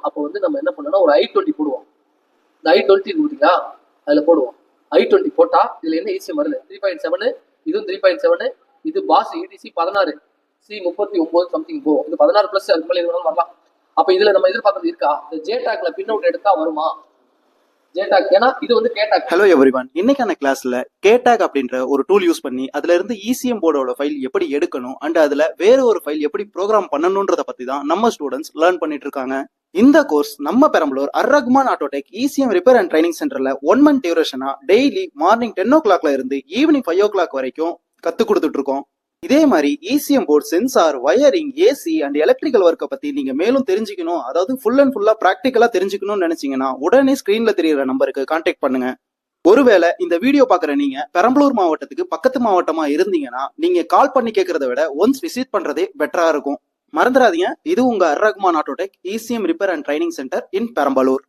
அப்போ வந்து நம்ம என்ன பண்ணோம்னா ஒரு I20 போடுவோம். இந்த I20 பார்த்தீங்களா, அதில் போடுவோம். I20 போட்டால் இதில் என்ன ஈஸியம் வருது 3.7, இதுவும் 3.7, இது பாஸ் EDC 16, C39 சம்திங் போகும். இது 16 ப்ளஸ் அதுக்கு மேலே எது வரலாம். அப்போ இதில் நம்ம எதிர்பார்க்கறது இருக்கா? இந்த ஜேடாக்ல பின் அவுட் எடுத்தா வருமா? ஜேடாக் ஏன்னா இது வந்து கேடாக். ஹலோ எவ்ரிவன், இன்னைக்கான கிளாஸ்ல கேடாக் அப்படின்ற ஒரு டூல் யூஸ் பண்ணி அதுல இருந்து ECM போர்டோட ஃபைல் எப்படி எடுக்கணும் அண்ட் அதுல வேற ஒரு ஃபைல் எப்படி ப்ரோக்ராம் பண்ணணும்ன்றத பத்தி தான் நம்ம ஸ்டூடெண்ட்ஸ் லேர்ன் பண்ணிட்டு இருக்காங்க. இந்த கோர்ஸ் நம்ம Perambalur Ar-Rahman autotech ECM repair and training சென்டர்ல 1 month டியூரேஷனா டெய்லி மார்னிங் 10 o'clock இருந்து ஈவினிங் 5 o'clock வரைக்கும் கத்து கொடுத்துட்டு இருக்கோம். இதே மாதிரி ECM board, sensor, wiring, AC and electrical ஒர்க்கை பத்தி நீங்க மேலும் தெரிஞ்சுக்கணும், அதாவது ஃபுல் அண்ட் ஃபுல்லா பிராக்டிக்கலா தெரிஞ்சுக்கணும்னு நினைச்சீங்கன்னா உடனே ஸ்கிரீன்ல தெரியுற நம்பருக்கு கான்டாக்ட் பண்ணுங்க. ஒருவேளை இந்த வீடியோ பாக்குற நீங்க பெரம்பலூர் மாவட்டத்துக்கு பக்கத்து மாவட்டமா இருந்தீங்கன்னா நீங்க கால் பண்ணி கேட்கறத விட ஒன்ஸ் விசிட் பண்றதே பெட்டரா இருக்கும். மறந்துடாதீங்க, இது உங்க Ar-Rahman autotech ECM repair and training centre in Perambalur.